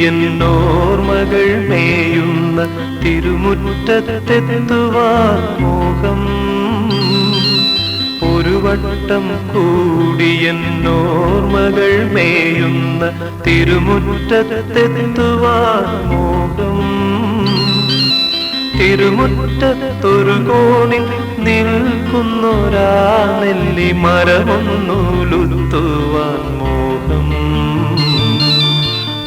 കൂടിയെന്നോർമകൾ മേയുന്ന തിരുമുറ്റത്തെത്തുവാൻ മോഹം. ഒരു വട്ടം കൂടിയെന്നോർമകൾ മേയുന്ന തിരുമുറ്റത്തെത്തുവാൻ മോഹം. തിരുമുറ്റത്തൊരു കോണിൽ നിൽക്കുന്നൊരാ നെല്ലി മരമൊന്നുലുത്തുവാൻ മോഹം.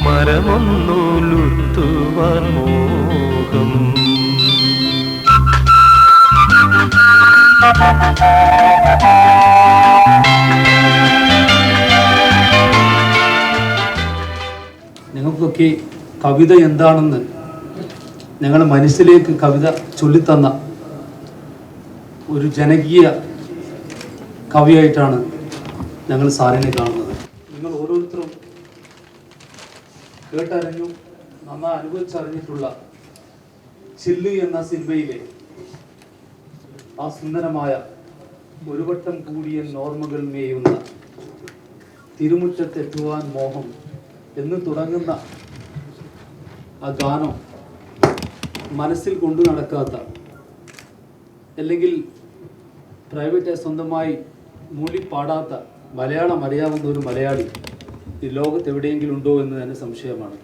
മരമൊന്നുലുത്തുവാൻ മോഹം. ഞങ്ങൾക്കൊക്കെ കവിത എന്താണെന്ന് ഞങ്ങളുടെ മനസ്സിലേക്ക് കവിത ചൊല്ലിത്തന്ന ഒരു ജനകീയ കവിയായിട്ടാണ് ഞങ്ങൾ സാറിനെ കാണുന്നത്. നിങ്ങൾ ഓരോരുത്തരും കേട്ടറിഞ്ഞു നന്നായി അനുഭവിച്ചറിഞ്ഞിട്ടുള്ള ചില്ലു എന്ന സിനിമയിലെ ആ സുന്ദരമായ ഒരു വട്ടം കൂടിയ ഓർമ്മകൾ മേയുന്ന തിരുമുറ്റത്തെത്തുവാൻ മോഹം എന്ന് തുടങ്ങുന്ന ആ ഗാനം മനസ്സിൽ കൊണ്ടു നടക്കാത്ത, അല്ലെങ്കിൽ പ്രൈവറ്റായി സ്വന്തമായി മൂളിപ്പാടാത്ത മലയാളം അറിയാവുന്ന ഒരു മലയാളി ഈ ലോകത്ത് എവിടെയെങ്കിലും ഉണ്ടോ എന്ന് തന്നെ സംശയമാണ്.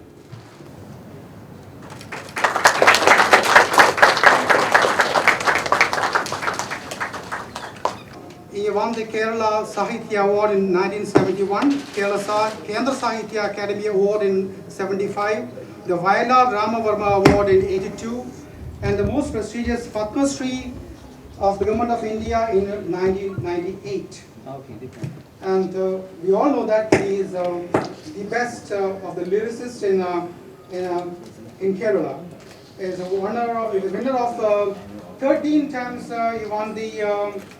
He won the Kerala Sahitya Award in 1971, Kendra Sahitya Academy Award in 75, the Vayalar Ramavarma Award in 82, and the most prestigious Padma Shri of the Government of India in 1998. Okay. And we all know that he is the best of the lyricists in Kerala. He is a winner of 13 times he won the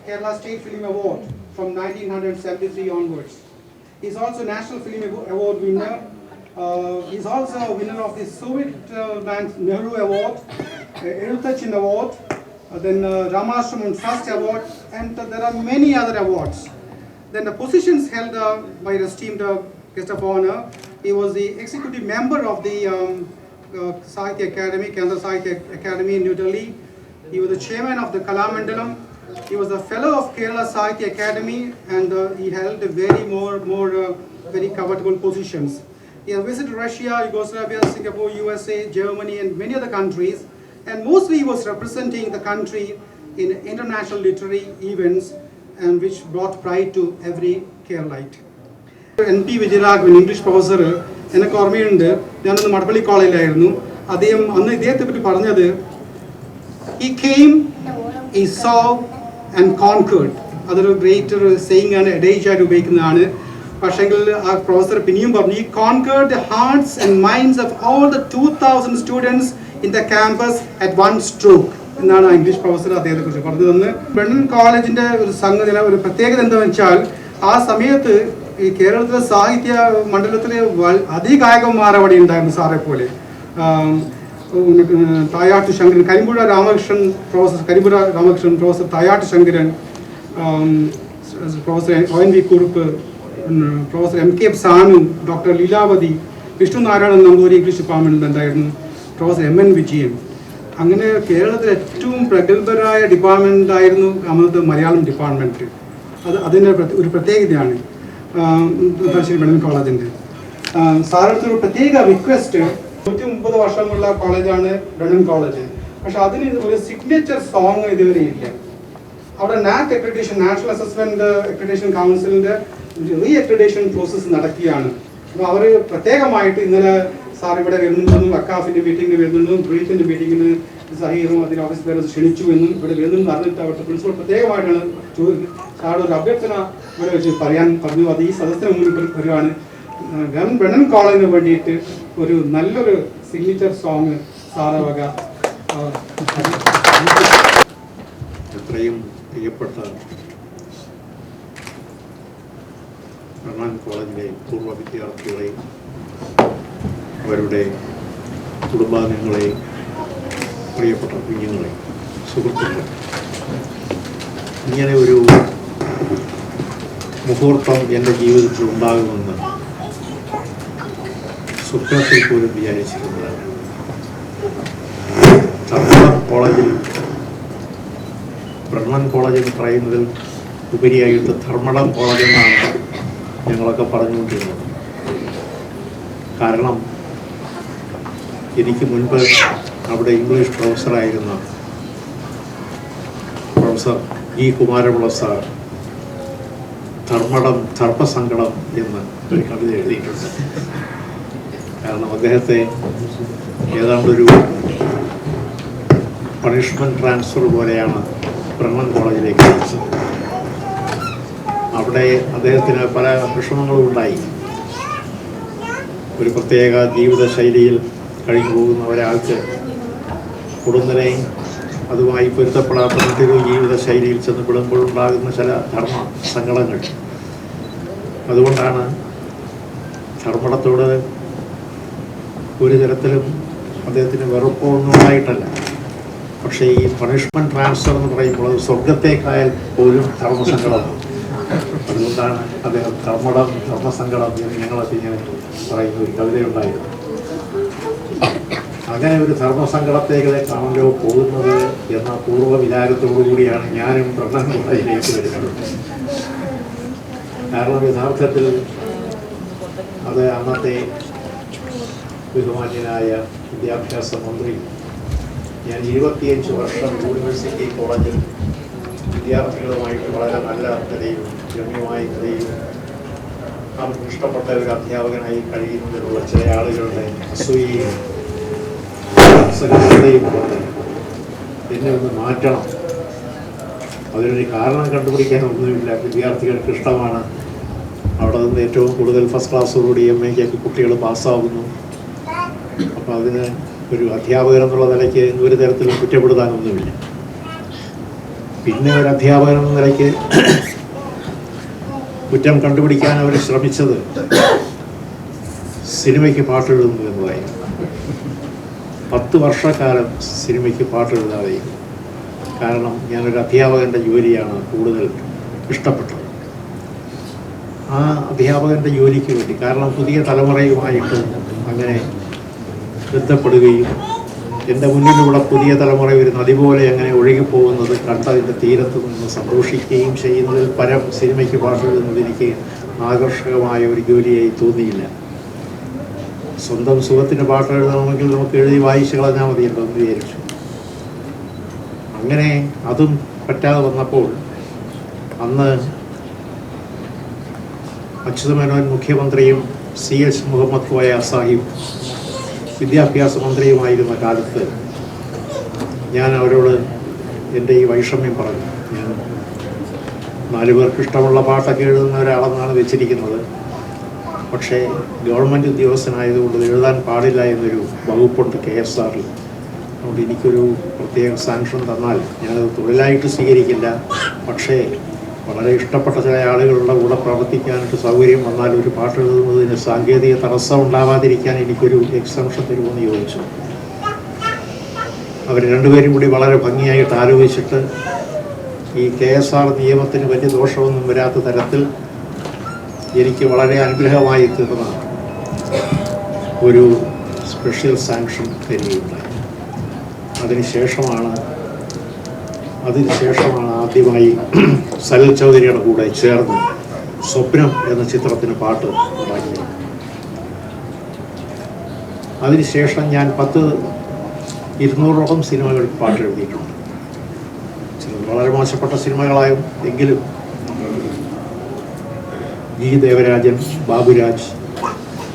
Kerala State Film Award from 1973 onwards. He is also National Film Award winner. He is also a winner of the Soviet Nehru Award, Elutachin Award, then Ramashraman Trust Award, and there are many other awards. Then the positions held by the esteemed guest of honor. He was the executive member of the Sahitya Academy, Kendra Sahitya Academy in New Delhi. He was the chairman of the Kalamandalam. He was a fellow of Kerala Sahitya Academy, and he held very comfortable positions. He has visited Russia, Yugoslavia, Singapore, USA, Germany, and many other countries. And mostly he was representing the country in international literary events, and which brought pride to every Keralite. NP Vijayaraghavan, English professor, എനിക്ക് ഓർമ്മയുണ്ട്. ഞാനന്ന് മടപ്പള്ളി കോളേജിലായിരുന്നു. അദ്ദേഹം അന്ന് ഇദ്ദേഹത്തെ പറ്റി പറഞ്ഞത്, he came, he saw and conquered. അതൊരു great saying ആണ്, എഡേജായിട്ട് ഉപയോഗിക്കുന്നതാണ്. പക്ഷെങ്കിൽ ആ പ്രൊഫസർ പിന്നെയും പറഞ്ഞു, he conquered the hearts and minds of all the 2000 students in the campus at one stroke എന്നാണ് ഇംഗ്ലീഷ് പ്രൊഫസർ അദ്ദേഹത്തെ കുറിച്ച് പറഞ്ഞതെന്ന്. ബ്രണ്ണൻ കോളേജിന്റെ ഒരു സംഗതി, ഒരു പ്രത്യേകത എന്താണെന്ന് വെച്ചാൽ, ആ സമയത്ത് ഈ കേരളത്തിലെ സാഹിത്യ മണ്ഡലത്തിലെ അതികായകന്മാർ അവിടെ ഉണ്ടായിരുന്നു. സാറെ പോലെ Thayat Sankaran, Karimpuzha Ramakrishnan, professor Thayat Sankaran, professor ONV Kurup, professor MK Sanu, doctor Leelavathi, Vishnu Narayanan Namboothiri English ഡിപ്പാർട്ട്മെൻറ്റിൽ ഉണ്ടായിരുന്നു, പ്രൊഫസർ MN വിജയൻ. അങ്ങനെ കേരളത്തിലെ ഏറ്റവും പ്രഗത്ഭരായ ഡിപ്പാർട്ട്മെൻറ്റായിരുന്നു അന്നത്തെ മലയാളം ഡിപ്പാർട്ട്മെൻറ്റ്. അതിൻ്റെ ഒരു പ്രത്യേകതയാണ് തലശ്ശേരി മെഡിക്കൽ കോളേജിൻ്റെ. സാറടുത്തൊരു പ്രത്യേക റിക്വസ്റ്റ്, 130 വർഷമുള്ള കോളേജാണ് ബ്രണ്ണൻ കോളേജ്. പക്ഷെ അതിന് ഒരു സിഗ്നേച്ചർ സോങ് ഇതുവരെ ഇല്ല. അവിടെ NAAC accreditation, national assessment accreditation കൗൺസിലിന്റെ റീ അക്രഡിറ്റേഷൻ പ്രോസസ്സ് നടക്കുകയാണ്. അപ്പോൾ അവർ പ്രത്യേകമായിട്ട് ഇന്നലെ സാർ ഇവിടെ വരുന്നുണ്ടെന്നും, വക്കാഫിന്റെ മീറ്റിംഗിന് വരുന്നുണ്ടെന്നും, ബ്രീഫിന്റെ മീറ്റിംഗിന് സഹീറും അതിന് ഓഫീസ് പേര് ക്ഷണിച്ചു എന്നും ഇവിടെ വരുന്നെന്ന് അറിഞ്ഞിട്ട് അവിടുത്തെ പ്രിൻസിപ്പൽ പ്രത്യേകമായിട്ടാണ് സാറുടെ ഒരു അഭ്യർത്ഥന ഇവിടെ വെച്ച് പറഞ്ഞു. അത് ഈ സദസ്സിന് മുന്നിൽ വരുവാണ്. ബ്രണ്ണൻ കോളേജിന് വേണ്ടിയിട്ട് ഒരു നല്ലൊരു സിഗ്നേച്ചർ സോങ് സാറ വക. എത്രയും പ്രിയപ്പെട്ട ബ്രണ്ണൻ കോളേജിലെ പൂർവ്വ വിദ്യാർത്ഥികളെയും അവരുടെ കുടുംബാംഗങ്ങളെയും പ്രിയപ്പെട്ട കുഞ്ഞുങ്ങളെയും സുഹൃത്തുക്കളെ, ഇങ്ങനെ ഒരു മുഹൂർത്തം എൻ്റെ ജീവിതത്തിൽ ഉണ്ടാകുമെന്ന് സ്വപ്നത്തിൽ പോലും വിചാരിച്ചിരുന്നതാണ്. ധർമ്മടം കോളേജിൽ, ബ്രണ്ണൻ കോളേജ് എന്ന് പറയുന്നതിൽ ഉപരിയായിട്ട് ധർമ്മടം കോളേജ് എന്നാണ് ഞങ്ങളൊക്കെ പറഞ്ഞുകൊണ്ടിരുന്നത്. കാരണം എനിക്ക് മുൻപ് അവിടെ ഇംഗ്ലീഷ് പ്രൊഫസറായിരുന്ന professor E Kumarapilla sir Dharmadam Dharmasankatam എന്ന് ഒരു കവിത എഴുതിയിട്ടുണ്ട്. കാരണം അദ്ദേഹത്തെ ഏതാണ്ടൊരു പണിഷ്മെൻറ്റ് ട്രാൻസ്ഫർ പോലെയാണ് ബ്രണ്ണൻ കോളേജിലേക്ക് അയച്ചത്. അവിടെ അദ്ദേഹത്തിന് പല വിഷമങ്ങളും ഉണ്ടായി. ഒരു പ്രത്യേക ജീവിതശൈലിയിൽ കഴിഞ്ഞു പോകുന്ന ഒരാൾക്ക് കുടുംബനെ അതുമായി പൊരുത്തപ്പെടാത്ത മറ്റൊരു ജീവിതശൈലിയിൽ ചെന്ന് വിടുമ്പോഴുണ്ടാകുന്ന ചില ധർമ്മ സങ്കടങ്ങൾ. അതുകൊണ്ടാണ് ധർമ്മടത്തോട് ഒരു തരത്തിലും അദ്ദേഹത്തിന് വെറുപ്പോ ഒന്നും ഉണ്ടായിട്ടല്ല. പക്ഷേ ഈ പണിഷ്മെൻറ്റ് ട്രാൻസ്ഫർ എന്ന് പറയുമ്പോൾ അത് സ്വർഗത്തേക്കായാൽ പോലും ധർമ്മസങ്കടമാണ്. അതുകൊണ്ടാണ് അദ്ദേഹം ധർമ്മടം ധർമ്മസങ്കടം എന്ന് ഞങ്ങളൊക്കെ ഇങ്ങനെ പറയുന്ന ഒരു കവിതയുണ്ടായിരുന്നു. അങ്ങനെ ഒരു ധർമ്മസങ്കടത്തേക്കാണല്ലോ പോകുന്നത് എന്ന പൂർവ്വ വിചാരത്തോടുകൂടിയാണ് ഞാനും ബ്രണ്ണൻ കോളേജിലേക്ക് വരുന്നത്. കാരണം യഥാർത്ഥത്തിൽ അത് അന്നത്തെ ബഹുമാന്യനായ വിദ്യാഭ്യാസ മന്ത്രി, ഞാൻ 25 വർഷം യൂണിവേഴ്സിറ്റി കോളേജിൽ വിദ്യാർത്ഥികളുമായിട്ട് വളരെ നല്ല നിലയും ഗമ്യമായ നിലയും അവർക്ക് ഇഷ്ടപ്പെട്ട ഒരു അധ്യാപകനായി കഴിയുന്നതിനുള്ള ചില ആളുകളുടെ അസൂയയും സഹിഷ്ണുതയും കൊണ്ട് എന്നെ ഒന്ന് മാറ്റണം. അതിനൊരു കാരണം കണ്ടുപിടിക്കാനൊന്നുമില്ല. വിദ്യാർത്ഥികൾക്ക് ഇഷ്ടമാണ്. അവിടെ നിന്ന് ഏറ്റവും കൂടുതൽ ഫസ്റ്റ് ക്ലാസ്സോടുകൂടി MA കുട്ടികൾ പാസ്സാകുന്നു. അപ്പോൾ അതിന് ഒരു അധ്യാപകൻ എന്നുള്ള നിലയ്ക്ക് ഒരു തരത്തിലും കുറ്റപ്പെടുത്താനൊന്നുമില്ല. പിന്നെ ഒരു അധ്യാപകൻ എന്ന നിലയ്ക്ക് കുറ്റം കണ്ടുപിടിക്കാൻ അവർ ശ്രമിച്ചത് സിനിമയ്ക്ക് പാട്ടെഴുതുന്നു എന്നതായിരുന്നു. 10 വർഷക്കാലം സിനിമയ്ക്ക് പാട്ടെഴുതാതെയും. കാരണം ഞാനൊരു അധ്യാപകൻ്റെ ജോലിയാണ് കൂടുതൽ ഇഷ്ടപ്പെട്ടത്. ആ അധ്യാപകൻ്റെ ജോലിക്ക് വേണ്ടി, കാരണം പുതിയ തലമുറയുമായിട്ട് അങ്ങനെ ബന്ധപ്പെടുകയും എൻ്റെ മുന്നിലൂടെ പുതിയ തലമുറ ഒരു നദി പോലെ അങ്ങനെ ഒഴുകിപ്പോകുന്നത് കണ്ടതിൻ്റെ തീരത്ത് നിന്ന് സന്തോഷിക്കുകയും ചെയ്യുന്നതിൽ പരം സിനിമയ്ക്ക് പാട്ടെഴുതുന്നത് എനിക്ക് ആകർഷകമായ ഒരു ജോലിയായി തോന്നിയില്ല. സ്വന്തം സുഖത്തിന് പാട്ടെഴുതണമെങ്കിൽ നമുക്ക് എഴുതി വായിച്ചു കളഞ്ഞാൽ മതിയല്ലോ എന്ന് വിചാരിച്ചു. അങ്ങനെ അതും പറ്റാതെ വന്നപ്പോൾ അന്ന് അച്യുതമേനോൻ മുഖ്യമന്ത്രിയും CS മുഹമ്മദ് കോയ സാഹിബ് വിദ്യാഭ്യാസ മന്ത്രിയുമായിരുന്ന കാലത്ത് ഞാൻ അവരോട് എൻ്റെ ഈ വൈഷമ്യം പറഞ്ഞു. ഞാൻ 4 പേർക്ക് ഇഷ്ടമുള്ള പാട്ടൊക്കെ എഴുതുന്ന ഒരാളെന്നാണ് വെച്ചിരിക്കുന്നത്. പക്ഷേ ഗവൺമെൻറ് ഉദ്യോഗസ്ഥനായതുകൊണ്ട് ഇത് എഴുതാൻ പാടില്ല എന്നൊരു വകുപ്പുണ്ട് KSRൽ. അതുകൊണ്ട് എനിക്കൊരു പ്രത്യേക സാങ്ഷൻ തന്നാൽ ഞാനത് തൊഴിലായിട്ട് സ്വീകരിക്കില്ല. പക്ഷേ വളരെ ഇഷ്ടപ്പെട്ട ചില ആളുകളുടെ കൂടെ പ്രവർത്തിക്കാനായിട്ട് സൗകര്യം വന്നാൽ ഒരു പാട്ട് എഴുതുന്നതിന് സാങ്കേതിക തടസ്സം ഉണ്ടാവാതിരിക്കാൻ എനിക്കൊരു എക്സംഷൻ തരുമെന്ന് ചോദിച്ചു. അവർ രണ്ടുപേരും കൂടി വളരെ ഭംഗിയായിട്ട് ആലോചിച്ചിട്ട് ഈ KSR നിയമത്തിന് വലിയ ദോഷമൊന്നും വരാത്ത തരത്തിൽ എനിക്ക് വളരെ അനുഗ്രഹമായി തീർന്ന ഒരു സ്പെഷ്യൽ സാങ്ഷൻ തരികയുണ്ടായി. അതിനുശേഷമാണ് ആദ്യമായി സലിൽ ചൗധരിയുടെ കൂടെ ചേർന്ന് സ്വപ്നം എന്ന ചിത്രത്തിന് പാട്ട് ഉണ്ടാക്കി. അതിനുശേഷം ഞാൻ 200ഓളം സിനിമകൾക്ക് പാട്ട് എഴുതിയിട്ടുണ്ട്. ചിലത് വളരെ മോശപ്പെട്ട സിനിമകളായും എങ്കിലും G. ദേവരാജൻ, ബാബുരാജ്,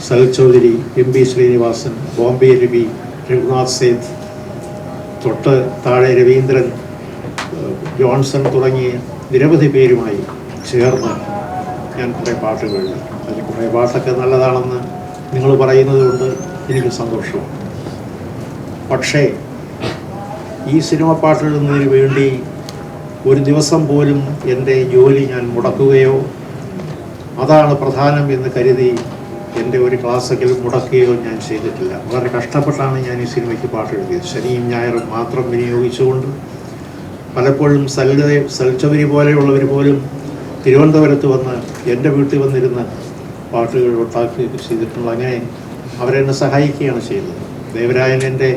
സലിൽ ചൗധരി, MB ശ്രീനിവാസൻ, ബോംബെ രവി, രഘുനാഥ് സേത്ത്, തൊട്ട് താഴെ രവീന്ദ്രൻ, ജോൺസൺ തുടങ്ങിയ നിരവധി പേരുമായി ചേർന്ന് ഞാൻ കുറേ പാട്ടുകൾ എഴുതി. അതിൽ കുറേ പാട്ടൊക്കെ നല്ലതാണെന്ന് നിങ്ങൾ പറയുന്നത് കൊണ്ട് എനിക്ക് സന്തോഷമാണ്. പക്ഷേ ഈ സിനിമ പാട്ടെഴുതുന്നതിന് വേണ്ടി ഒരു ദിവസം പോലും എൻ്റെ ജോലി ഞാൻ മുടക്കുകയോ അതാണ് പ്രധാനം എന്ന് കരുതി എൻ്റെ ഒരു ക്ലാസ്സെങ്കിലും മുടക്കുകയോ ഞാൻ ചെയ്തിട്ടില്ല. വളരെ കഷ്ടപ്പെട്ടാണ് ഞാൻ ഈ സിനിമയ്ക്ക് പാട്ടെഴുതിയത്. ശനിയും ഞായറും മാത്രം വിനിയോഗിച്ചുകൊണ്ട് പലപ്പോഴും സൽച്ചവരി പോലെയുള്ളവർ പോലും തിരുവനന്തപുരത്ത് വന്ന് എൻ്റെ വീട്ടിൽ വന്നിരുന്ന് പാട്ടുകൾ ഉണ്ടാക്കുകയൊക്കെ ചെയ്തിട്ടുണ്ട്. അങ്ങനെ അവരെന്നെ സഹായിക്കുകയാണ് ചെയ്തത്. ദേവരായൻ എൻ്റെ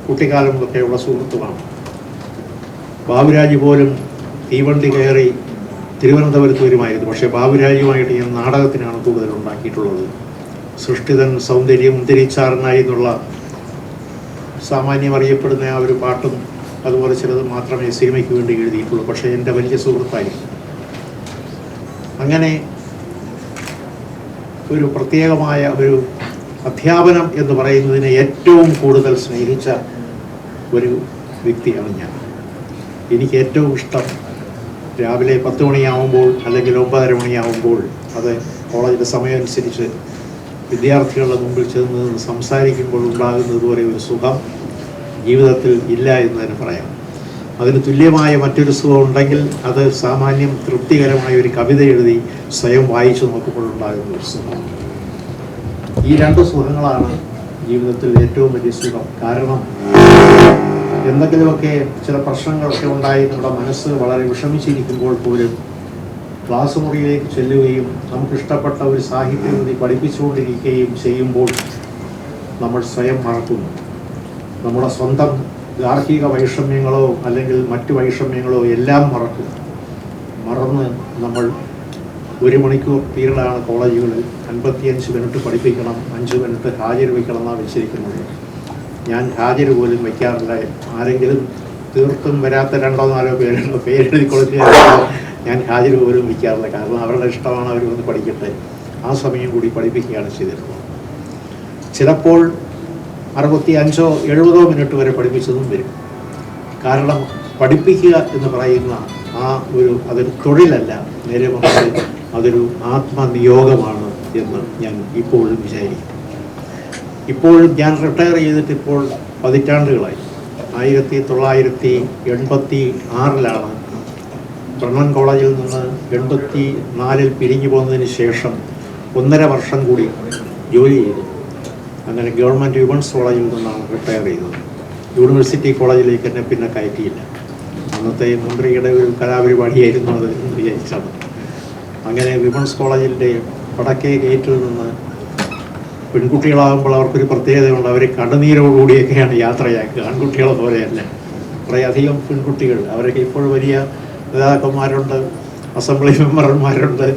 കുട്ടിക്കാലം മുതലൊക്കെയുള്ള സുഹൃത്തുമാണ്. ബാബുരാജ് പോലും തീവണ്ടി കയറി തിരുവനന്തപുരത്ത് വരുമായിരുന്നു. പക്ഷേ ബാബുരാജുമായിട്ട് ഞാൻ നാടകത്തിനാണ് കൂടുതൽ ഉണ്ടാക്കിയിട്ടുള്ളത്. സൃഷ്ടിതൻ സൗന്ദര്യം തിരിച്ചാറിനായി എന്നുള്ള സാമാന്യം അറിയപ്പെടുന്ന ആ ഒരു പാട്ടും അതുപോലെ ചിലത് മാത്രമേ സിനിമയ്ക്ക് വേണ്ടി എഴുതിയിട്ടുള്ളൂ. പക്ഷേ എൻ്റെ വലിയ സുഹൃത്തായിരുന്നു. അങ്ങനെ ഒരു പ്രത്യേകമായ ഒരു അധ്യാപനം എന്ന് പറയുന്നതിനെ ഏറ്റവും കൂടുതൽ സ്നേഹിച്ച ഒരു വ്യക്തിയാണ് ഞാൻ. എനിക്ക് ഏറ്റവും ഇഷ്ടം രാവിലെ 10 മണിയാവുമ്പോൾ അല്ലെങ്കിൽ 9:30 മണിയാവുമ്പോൾ, അത് കോളേജിൻ്റെ സമയം അനുസരിച്ച് വിദ്യാർത്ഥികളുടെ മുമ്പിൽ ചെന്ന് സംസാരിക്കുമ്പോൾ ഉണ്ടാകുന്നത് പോലെ ഒരു സുഖം ജീവിതത്തിൽ ഇല്ല എന്ന് തന്നെ പറയാം. അതിന് തുല്യമായ മറ്റൊരു സുഖം ഉണ്ടെങ്കിൽ അത് സാമാന്യം തൃപ്തികരമായ ഒരു കവിത എഴുതി സ്വയം വായിച്ചു നോക്കുമ്പോഴുണ്ടാകുന്ന ഒരു സുഖം. ഈ 2 സുഖങ്ങളാണ് ജീവിതത്തിൽ ഏറ്റവും വലിയ സുഖം. കാരണം എന്തെങ്കിലുമൊക്കെ ചില പ്രശ്നങ്ങളൊക്കെ ഉണ്ടായി നമ്മുടെ മനസ്സ് വളരെ വിഷമിച്ചിരിക്കുമ്പോൾ പോലും ക്ലാസ് മുറിയിലേക്ക് ചെല്ലുകയും നമുക്കിഷ്ടപ്പെട്ട ഒരു സാഹിത്യകൃതി പഠിപ്പിച്ചുകൊണ്ടിരിക്കുകയും ചെയ്യുമ്പോൾ നമ്മൾ സ്വയം മറക്കുന്നു. നമ്മുടെ സ്വന്തം ഗാർഹിക വൈഷമ്യങ്ങളോ അല്ലെങ്കിൽ മറ്റു വൈഷമ്യങ്ങളോ എല്ലാം മറന്ന് നമ്മൾ 1 മണിക്കൂർ പീരീഡാണ് കോളേജുകളിൽ. 55 മിനിറ്റ് പഠിപ്പിക്കണം, 5 മിനിറ്റ് ഹാജർ വയ്ക്കണം എന്നാണ് വെച്ചിരിക്കുന്നത്. ഞാൻ ഹാജർ പോലും വയ്ക്കാറില്ല. ആരെങ്കിലും തീർത്തും വരാത്ത 2-4 പേരുടെ പേരെഴുതി കൊടുക്കുക, ഞാൻ ഹാജർ പോലും വയ്ക്കാറില്ല. കാരണം അവരുടെ ഇഷ്ടമാണ്, അവർ വന്ന് പഠിക്കട്ടെ. ആ സമയം കൂടി പഠിപ്പിക്കുകയാണ് ചെയ്തിട്ടുള്ളത്. ചിലപ്പോൾ 65-70 മിനിറ്റ് വരെ പഠിപ്പിച്ചതും വരും. കാരണം പഠിപ്പിക്കുക എന്ന് പറയുന്ന അതൊരു തൊഴിലല്ല, നേരെ മറിച്ച് അതൊരു ആത്മനിയോഗമാണ് എന്ന് ഞാൻ ഇപ്പോഴും വിചാരിക്കും. ഇപ്പോഴും ഞാൻ റിട്ടയർ ചെയ്തിട്ട് ഇപ്പോൾ 10 പതിറ്റാണ്ടുകളായി. 1986 ബ്രണ്ണൻ കോളേജിൽ നിന്ന് 84 പിരിഞ്ഞു പോകുന്നതിന് ശേഷം 1.5 വർഷം കൂടി ജോലി ചെയ്തു. അങ്ങനെ ഗവൺമെൻറ് വിമൻസ് കോളേജിൽ നിന്നാണ് റിട്ടയർ ചെയ്തത്. യൂണിവേഴ്സിറ്റി കോളേജിലേക്ക് എന്നെ പിന്നെ കയറ്റിയില്ല. അന്നത്തെ മന്ത്രിയുടെ ഒരു കലാപരിപാടിയായിരുന്നു അത് എന്ന് വിചാരിച്ചത്. അങ്ങനെ വിമൻസ് കോളേജിൻ്റെ വടക്കേ ഗേറ്റിൽ നിന്ന് പെൺകുട്ടികളാകുമ്പോൾ അവർക്കൊരു പ്രത്യേകതയുണ്ട്. അവർ കണ്ണുനീരോടുകൂടിയൊക്കെയാണ് യാത്രയാക്കുക. ആൺകുട്ടികളെ പോലെയല്ല. കുറേയധികം പെൺകുട്ടികൾ, അവരൊക്കെ ഇപ്പോൾ വലിയ നേതാക്കന്മാരുണ്ട്, അസംബ്ലി മെമ്പർമാരുണ്ട്,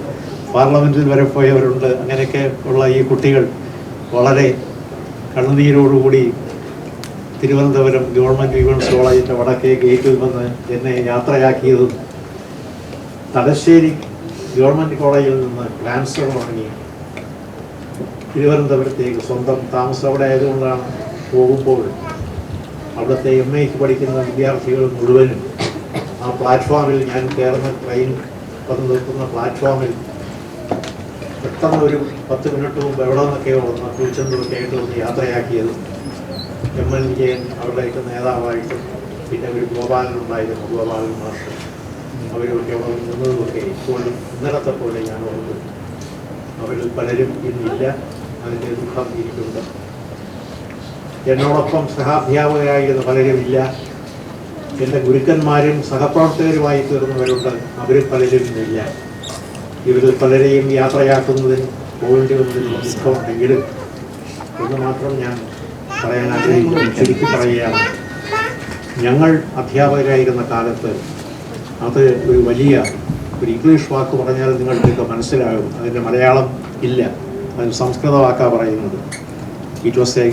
പാർലമെൻറ്റിൽ വരെ പോയവരുണ്ട്. അങ്ങനെയൊക്കെ ഉള്ള ഈ കുട്ടികൾ വളരെ കണ്ണുനീരോടുകൂടി തിരുവനന്തപുരം ഗവൺമെൻറ് വിമൻസ് കോളേജിൻ്റെ വടക്കേ ഗേറ്റിൽ നിന്ന് എന്നെ യാത്രയാക്കിയതും തലശ്ശേരി ഗവൺമെൻറ് കോളേജിൽ നിന്ന് ട്രാൻസ്ഫർ വാങ്ങി തിരുവനന്തപുരത്തേക്ക് സ്വന്തം താമസം അവിടെ ആയതുകൊണ്ടാണ് പോകുമ്പോൾ അവിടുത്തെ MA-ക്ക് പഠിക്കുന്ന വിദ്യാർത്ഥികൾ മുഴുവനും ആ പ്ലാറ്റ്ഫോമിൽ, ഞാൻ കയറുന്ന ട്രെയിൻ വന്ന് നിൽക്കുന്ന പ്ലാറ്റ്ഫോമിൽ പെട്ടെന്ന് ഒരു 10 മിനിറ്റ് മുമ്പ് എവിടെ നിന്നൊക്കെയോ വന്ന് കുളിച്ചെന്നൊക്കെ ആയിട്ട് വന്ന് യാത്രയാക്കിയതും ML വിജയൻ അവരുടെയൊക്കെ നേതാവായിട്ടും പിന്നെ ഒരു ഗോപാലനുണ്ടായിരുന്നു, ഗോപാലൻ മാസ്റ്റർ, അവരൊക്കെ അവിടെ നിന്നതുമൊക്കെ ഇപ്പോഴും ഇന്നലത്തെ പോലെ ഞാൻ ഓർക്കുന്നു. അവരിൽ പലരും ഇന്നില്ല, അതിൻ്റെ ദുഃഖം എനിക്കുണ്ട്. എന്നോടൊപ്പം സഹാധ്യാപകരായിരുന്ന പലരുമില്ല. എൻ്റെ ഗുരുക്കന്മാരും സഹപ്രവർത്തകരുമായി തീർന്നവരുണ്ട്, അവരിൽ പലരും ഇന്നില്ല. ഇവരിൽ പലരെയും യാത്രയാക്കുന്നതിന് പോയിന്റ് വന്നതിൽ ദുഃഖമുണ്ടെങ്കിലും ഒന്ന് മാത്രം ഞാൻ പറയാൻ ആഗ്രഹിക്കുന്നു, ചുരുക്കി പറയുകയാണ്. ഞങ്ങൾ അധ്യാപകരായിരുന്ന കാലത്ത് അത് ഒരു വലിയ ഇംഗ്ലീഷ് വാക്ക് പറഞ്ഞാൽ നിങ്ങൾക്കൊക്കെ മനസ്സിലാകും. അതിൻ്റെ മലയാളം ഇല്ല, അതിന് സംസ്കൃത വാക്കാണ് പറയുന്നത്. It was A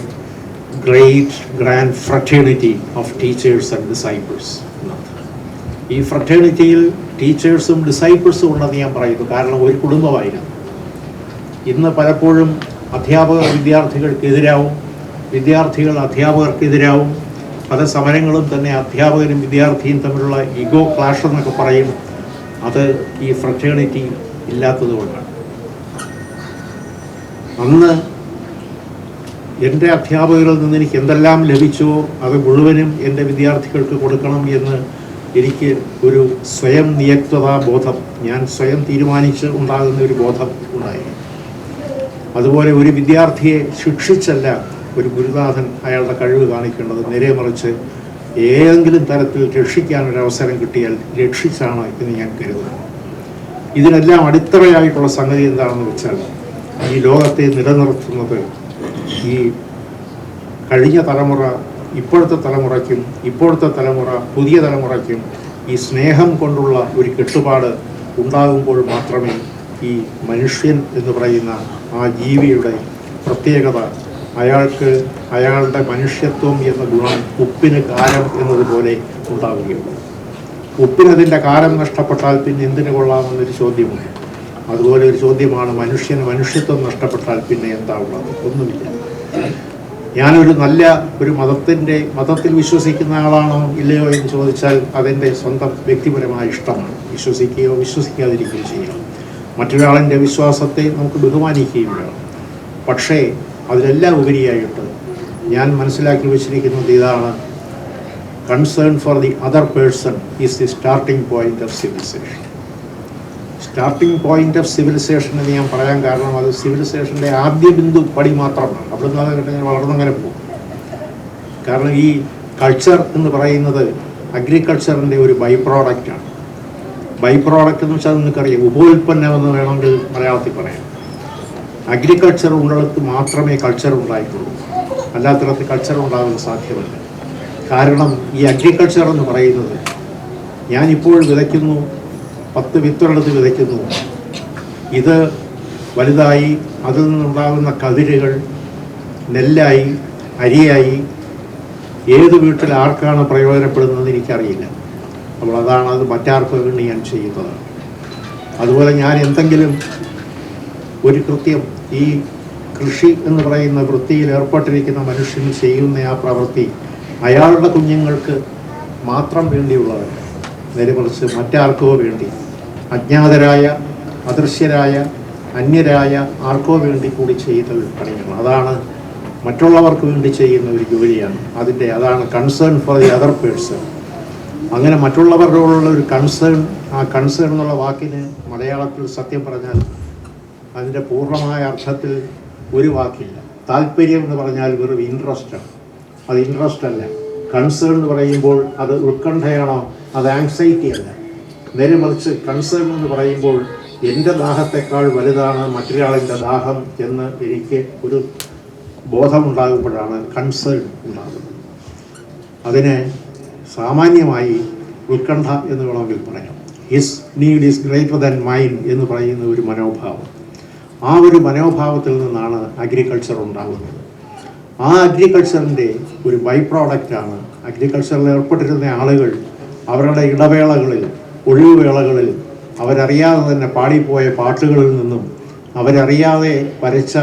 great grand fraternity of teachers and disciples. ഈ ഫ്രറ്റേണിറ്റിയിൽ ടീച്ചേഴ്സും ഡിസൈപ്പിൾസും ഉണ്ടെന്ന് ഞാൻ പറയുന്നു. കാരണം ഒരു കുടുംബമായിരുന്നു. ഇന്ന് പലപ്പോഴും അധ്യാപകർ വിദ്യാർത്ഥികൾക്കെതിരാവും, വിദ്യാർത്ഥികൾ അധ്യാപകർക്കെതിരാവും. പല സമരങ്ങളും തന്നെ അധ്യാപകനും വിദ്യാർത്ഥിയും തമ്മിലുള്ള ഈഗോ ക്ലാഷ് എന്നൊക്കെ പറയും. അത് ഈ ഫ്രറ്റേണിറ്റി ഇല്ലാത്തതുകൊണ്ടാണ്. അന്ന് എൻ്റെ അധ്യാപകരിൽ നിന്ന് എനിക്ക് എന്തെല്ലാം ലഭിച്ചോ അത് മുഴുവനും എൻ്റെ വിദ്യാർത്ഥികൾക്ക് കൊടുക്കണം എന്ന് എനിക്ക് ഒരു സ്വയം നിയക്തതാ ബോധം, ഞാൻ സ്വയം തീരുമാനിച്ച് ഉണ്ടാകുന്ന ഒരു ബോധം ഉണ്ടായി. അതുപോലെ ഒരു വിദ്യാർത്ഥിയെ ശിക്ഷിച്ചല്ല ഒരു ഗുരുനാഥൻ അയാളുടെ കഴിവ് കാണിക്കേണ്ടത്, നേരെ മറിച്ച് ഏതെങ്കിലും തരത്തിൽ രക്ഷിക്കാനൊരവസരം കിട്ടിയാൽ രക്ഷിച്ചാണ് എന്ന് ഞാൻ കരുതുന്നു. ഇതിനെല്ലാം അടിത്തറയായിട്ടുള്ള സംഗതി എന്താണെന്ന് വെച്ചാൽ ഈ ലോകത്തെ നിലനിർത്തുന്നത് ഈ കഴിഞ്ഞ തലമുറ ഇപ്പോഴത്തെ തലമുറ പുതിയ തലമുറയ്ക്കും ഈ സ്നേഹം കൊണ്ടുള്ള ഒരു കെട്ടുപാട് ഉണ്ടാകുമ്പോൾ മാത്രമേ ഈ മനുഷ്യൻ എന്ന് പറയുന്ന ആ ജീവിയുടെ പ്രത്യേകത, അയാളുടെ മനുഷ്യത്വം എന്ന ഗുണം ഉപ്പിന് കാരം എന്നതുപോലെ ഉണ്ടാവുകയുള്ളൂ. ഉപ്പിനതിൻ്റെ കാരം നഷ്ടപ്പെട്ടാൽ പിന്നെ എന്തിനു കൊള്ളാമെന്നൊരു ചോദ്യമുണ്ട്. അതുപോലെ ഒരു ചോദ്യമാണ് മനുഷ്യത്വം നഷ്ടപ്പെട്ടാൽ പിന്നെ എന്താ ഉള്ളത്? ഒന്നുമില്ല. ഞാനൊരു നല്ല മതത്തിൽ വിശ്വസിക്കുന്ന ആളാണോ ഇല്ലയോ എന്ന് ചോദിച്ചാൽ അതെൻ്റെ സ്വന്തം വ്യക്തിപരമായ ഇഷ്ടമാണ്. വിശ്വസിക്കുകയോ വിശ്വസിക്കാതിരിക്കുകയോ ചെയ്യാം. മറ്റൊരാളിൻ്റെ വിശ്വാസത്തെ നമുക്ക് ബഹുമാനിക്കുകയും വേണം. പക്ഷേ അതിലെല്ലാം ഉപരിയായിട്ട് ഞാൻ മനസ്സിലാക്കി വച്ചിരിക്കുന്നത് ഇതാണ്: concern for the other person is the starting point of civilisation. Starting point of civilisation എന്ന് ഞാൻ പറയാൻ കാരണം അത് സിവിലൈസേഷൻ്റെ ആദ്യ ബിന്ദു പടി മാത്രമാണ്. അവിടെ നിന്ന് വളർന്നങ്ങനെ പോകും. കാരണം ഈ കൾച്ചർ എന്ന് പറയുന്നത് അഗ്രികൾച്ചറിൻ്റെ ഒരു ബൈ പ്രോഡക്റ്റാണ്. ബൈ പ്രോഡക്റ്റ് എന്ന് വെച്ചാൽ നിങ്ങൾക്കറിയാം, ഉപോൽപ്പന്നം എന്ന് വേണമെങ്കിൽ മലയാളത്തിൽ പറയാം. അഗ്രികൾച്ചർ ഉള്ളിടത്ത് മാത്രമേ കൾച്ചർ ഉണ്ടായിട്ടുള്ളൂ, അല്ലാത്തിടത്ത് കൾച്ചർ ഉണ്ടാകാൻ സാധ്യമല്ല. കാരണം ഈ അഗ്രികൾച്ചർ എന്ന് പറയുന്നത് ഞാനിപ്പോൾ വിതയ്ക്കുന്നു, 10 വിത്തുകളെടുത്ത് വിതയ്ക്കുന്നു, ഇത് വലുതായി അതിൽ നിന്നുണ്ടാകുന്ന കതിരുകൾ നെല്ലായി അരിയായി ഏത് വീട്ടിൽ ആർക്കാണ് പ്രയോജനപ്പെടുന്നതെന്ന് എനിക്കറിയില്ല. അപ്പോൾ അത് മറ്റാർക്ക് വേണ്ടി ഞാൻ ചെയ്യുന്നതാണ്. അതുപോലെ ഞാൻ എന്തെങ്കിലും ഒരു കൃത്യം ഈ കൃഷി എന്ന് പറയുന്ന വൃത്തിയിൽ ഏർപ്പെട്ടിരിക്കുന്ന മനുഷ്യൻ ചെയ്യുന്ന ആ പ്രവൃത്തി അയാളുടെ കുഞ്ഞുങ്ങൾക്ക് മാത്രം വേണ്ടിയുള്ളതല്ല, നേരെ മറിച്ച് മറ്റാർക്കോ വേണ്ടി, അജ്ഞാതരായ അദൃശ്യരായ അന്യരായ ആർക്കോ വേണ്ടി കൂടി ചെയ്യുന്ന പണിയാണ്. അതാണ് മറ്റുള്ളവർക്ക് വേണ്ടി ചെയ്യുന്ന ഒരു ജോലിയാണ്. അതാണ് concern for the other person. അങ്ങനെ മറ്റുള്ളവരോടുള്ള ഒരു കൺസേൺ, ആ കൺസേൺ എന്നുള്ള വാക്കിന് മലയാളത്തിൽ സത്യം പറഞ്ഞാൽ അതിൻ്റെ പൂർണ്ണമായ അർത്ഥത്തിൽ ഒരു വാക്കില്ല. താല്പര്യം എന്ന് പറഞ്ഞാൽ വെറും ഇൻട്രസ്റ്റാണ്. അത് ഇൻട്രസ്റ്റ് അല്ല. കൺസേൺ എന്ന് പറയുമ്പോൾ അത് ഉത്കണ്ഠയാണോ? അത് ആങ്സൈറ്റി അല്ല. നേരെ മറിച്ച് കൺസേൺ എന്ന് പറയുമ്പോൾ എൻ്റെ ദാഹത്തെക്കാൾ വലുതാണ് മറ്റൊരാളിൻ്റെ ദാഹം എന്ന് എനിക്ക് ഒരു ബോധമുണ്ടാകുമ്പോഴാണ് കൺസേൺ ഉണ്ടാകുന്നത്. അതിന് സാമാന്യമായി ഉത്കണ്ഠ എന്ന് വേണമെങ്കിൽ പറയാം. His need is greater than mine എന്ന് പറയുന്ന ഒരു മനോഭാവം. ആ ഒരു മനോഭാവത്തിൽ നിന്നാണ് അഗ്രികൾച്ചർ ഉണ്ടാകുന്നത്. ആ അഗ്രികൾച്ചറിൻ്റെ ഒരു ബൈ പ്രോഡക്റ്റാണ് അഗ്രികൾച്ചറിൽ ഏർപ്പെട്ടിരുന്ന ആളുകൾ അവരുടെ ഇടവേളകളിൽ, ഒഴിവുവേളകളിൽ അവരറിയാതെ തന്നെ പാടിപ്പോയ പാട്ടുകളിൽ നിന്നും, അവരറിയാതെ വരച്ച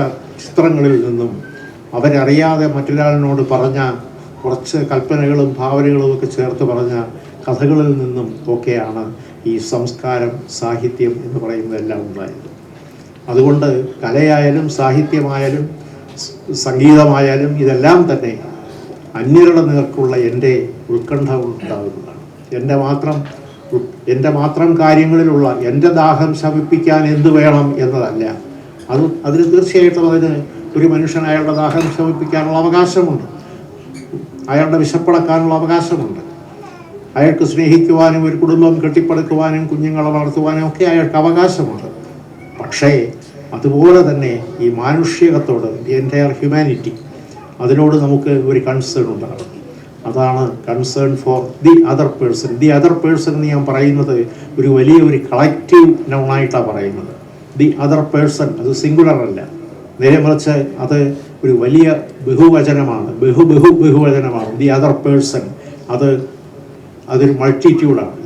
ചിത്രങ്ങളിൽ നിന്നും, അവരറിയാതെ മറ്റൊരാളിനോട് പറഞ്ഞ കുറച്ച് കൽപ്പനകളും ഭാവനകളും ഒക്കെ ചേർത്ത് പറഞ്ഞ കഥകളിൽ നിന്നും ഒക്കെയാണ് ഈ സംസ്കാരം, സാഹിത്യം എന്ന് പറയുന്നതെല്ലാം ഉണ്ടായത്. അതുകൊണ്ട് കലയായാലും സാഹിത്യമായാലും സംഗീതമായാലും ഇതെല്ലാം തന്നെ അന്യരുടെ നേർക്കുള്ള എൻ്റെ ഉത്കണ്ഠ ഉണ്ടാകുന്നതാണ്. എൻ്റെ മാത്രം കാര്യങ്ങളിലുള്ള എൻ്റെ ദാഹം ശമിപ്പിക്കാൻ എന്ത് വേണം എന്നതല്ല. അതിന് തീർച്ചയായിട്ടും ഒരു മനുഷ്യൻ അയാളുടെ ദാഹം ശമിപ്പിക്കാനുള്ള അവകാശമുണ്ട്, അയാളുടെ വിശപ്പടക്കാനുള്ള അവകാശമുണ്ട്, അയാൾക്ക് സ്നേഹിക്കുവാനും ഒരു കുടുംബം കെട്ടിപ്പടുക്കുവാനും കുഞ്ഞുങ്ങളെ വളർത്തുവാനും ഒക്കെ അയാൾക്ക് അവകാശമുണ്ട്. പക്ഷേ അതുപോലെ തന്നെ ഈ മാനുഷികത്തോട്, ദി എൻറ്റയർ ഹ്യൂമാനിറ്റി, അതിനോട് നമുക്ക് ഒരു കൺസേൺ ഉണ്ടാകും. അതാണ് concern for the other person. The other person എന്ന് ഞാൻ പറയുന്നത് ഒരു വലിയ കളക്റ്റീവ് നൗണായിട്ടാണ് പറയുന്നത്. ദി അതർ പേഴ്സൺ അത് സിംഗുലർ അല്ല, നേരെ മറിച്ച് അത് ഒരു വലിയ ബഹുവചനമാണ്, ബഹുവചനമാണ്. ദി അതർ പേഴ്സൺ അതൊരു മൾട്ടിറ്റ്യൂഡാണ്.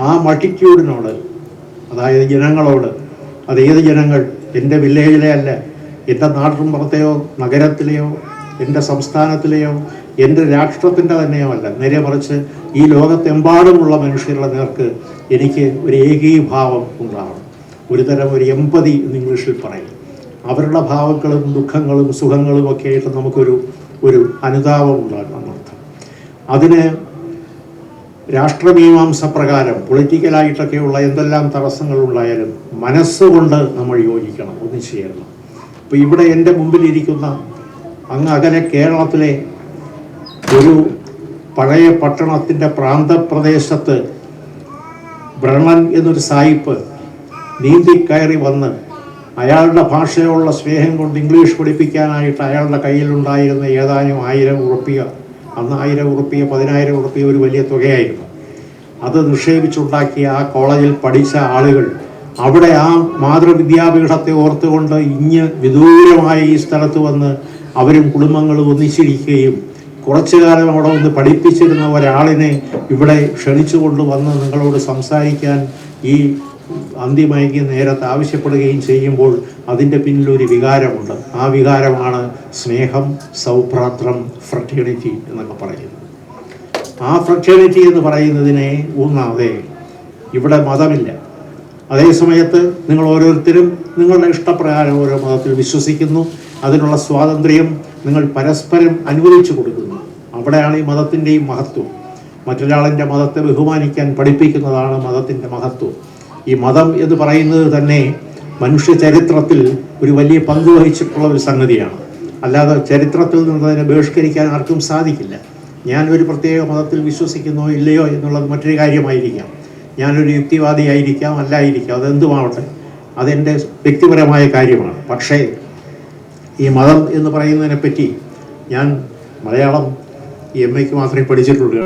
ആ മൾട്ടിറ്റ്യൂഡിനോട്, അതായത് ജനങ്ങളോട്, അതേത് ജനങ്ങൾ, എൻ്റെ വില്ലേജിലെ അല്ല, എൻ്റെ നാട്ടിൻപുറത്തെയോ നഗരത്തിലെയോ എൻ്റെ സംസ്ഥാനത്തിലെയോ എൻ്റെ രാഷ്ട്രത്തിൻ്റെ തന്നെയോ അല്ല, നേരെ മറിച്ച് ഈ ലോകത്തെമ്പാടുമുള്ള മനുഷ്യരുടെ നേർക്ക് എനിക്ക് ഒരു ഏകീഭാവം ഉണ്ടാവണം. ഒരു എമ്പതി എന്ന് ഇംഗ്ലീഷിൽ പറയും. അവരുടെ ഭാവങ്ങളും ദുഃഖങ്ങളും സുഖങ്ങളും ഒക്കെ ആയിട്ട് നമുക്കൊരു അനുതാപം ഉണ്ടാകണം എന്നർത്ഥം. അതിന് രാഷ്ട്രമീമാംസ പ്രകാരം പൊളിറ്റിക്കലായിട്ടൊക്കെയുള്ള എന്തെല്ലാം തടസ്സങ്ങളുണ്ടായാലും മനസ്സുകൊണ്ട് നമ്മൾ യോജിക്കണം, ഒന്നിച്ചേരണം. ഇപ്പോൾ ഇവിടെ എൻ്റെ മുമ്പിലിരിക്കുന്ന അങ്ങ് അകലെ കേരളത്തിലെ ഒരു പഴയ പട്ടണത്തിൻ്റെ പ്രാന്തപ്രദേശത്ത് ബ്രണൻ എന്നൊരു സായിപ്പ് നീന്തി കയറി വന്ന് അയാളുടെ ഭാഷയോടുള്ള സ്നേഹം കൊണ്ട് ഇംഗ്ലീഷ് പഠിപ്പിക്കാനായിട്ട് അയാളുടെ കയ്യിലുണ്ടായിരുന്ന ഏതാനും 1000 ഉറുപ്പിക, അന്ന് 1000 ഉറുപ്പിക 10,000 ഉറുപ്പിക ഒരു വലിയ തുകയായിരുന്നു. അത് നിക്ഷേപിച്ചുണ്ടാക്കിയ ആ കോളേജിൽ പഠിച്ച ആളുകൾ അവിടെ ആ മാതൃവിദ്യാപീഠത്തെ ഓർത്തുകൊണ്ട് വിദൂരമായ ഈ സ്ഥലത്ത് വന്ന് അവരും കുടുംബങ്ങളും ഒന്നിച്ചിരിക്കുകയും കുറച്ചു കാലം അവിടെ വന്ന് പഠിപ്പിച്ചിരുന്ന ഒരാളിനെ ഇവിടെ ക്ഷണിച്ചുകൊണ്ട് വന്ന് നിങ്ങളോട് സംസാരിക്കാൻ ഈ അന്തിമയക്ക് നേരത്ത് ആവശ്യപ്പെടുകയും ചെയ്യുമ്പോൾ അതിൻ്റെ പിന്നിലൊരു വികാരമുണ്ട്. ആ വികാരമാണ് സ്നേഹം, സൗഭ്രാത്രം, ഫ്രറ്റേണിറ്റി എന്നൊക്കെ പറയുന്നത്. ആ ഫ്രറ്റേണിറ്റി എന്ന് പറയുന്നതിനെ ഊന്നാതെ ഇവിടെ മതമില്ല. അതേ സമയത്ത് നിങ്ങൾ ഓരോരുത്തരും നിങ്ങളുടെ ഇഷ്ടപ്രകാരം ഓരോ മതത്തിൽ വിശ്വസിക്കുന്നു. അതിനുള്ള സ്വാതന്ത്ര്യം നിങ്ങൾ പരസ്പരം അനുവദിച്ചു കൊടുക്കുന്നു. അവിടെയാണ് ഈ മതത്തിൻ്റെയും മഹത്വം. മറ്റൊരാളിൻ്റെ മതത്തെ ബഹുമാനിക്കാൻ പഠിപ്പിക്കുന്നതാണ് മതത്തിൻ്റെ മഹത്വം. ഈ മതം എന്ന് പറയുന്നത് തന്നെ മനുഷ്യ ചരിത്രത്തിൽ ഒരു വലിയ പങ്ക് വഹിച്ചിട്ടുള്ള ഒരു സംഗതിയാണ്. അല്ലാതെ ചരിത്രത്തിൽ നിന്ന് അതിനെ ബഹിഷ്കരിക്കാൻ ആർക്കും സാധിക്കില്ല. ഞാനൊരു പ്രത്യേക മതത്തിൽ വിശ്വസിക്കുന്നോ ഇല്ലയോ എന്നുള്ളത് മറ്റൊരു കാര്യമായിരിക്കാം. ഞാനൊരു യുക്തിവാദിയായിരിക്കാം, അല്ലായിരിക്കാം, അതെന്തുമാവട്ടെ, അതെൻ്റെ വ്യക്തിപരമായ കാര്യമാണ്. പക്ഷേ ഈ മതം എന്ന് പറയുന്നതിനെപ്പറ്റി ഞാൻ മലയാളം MA മാത്രമേ പഠിച്ചിട്ടുള്ളൂ.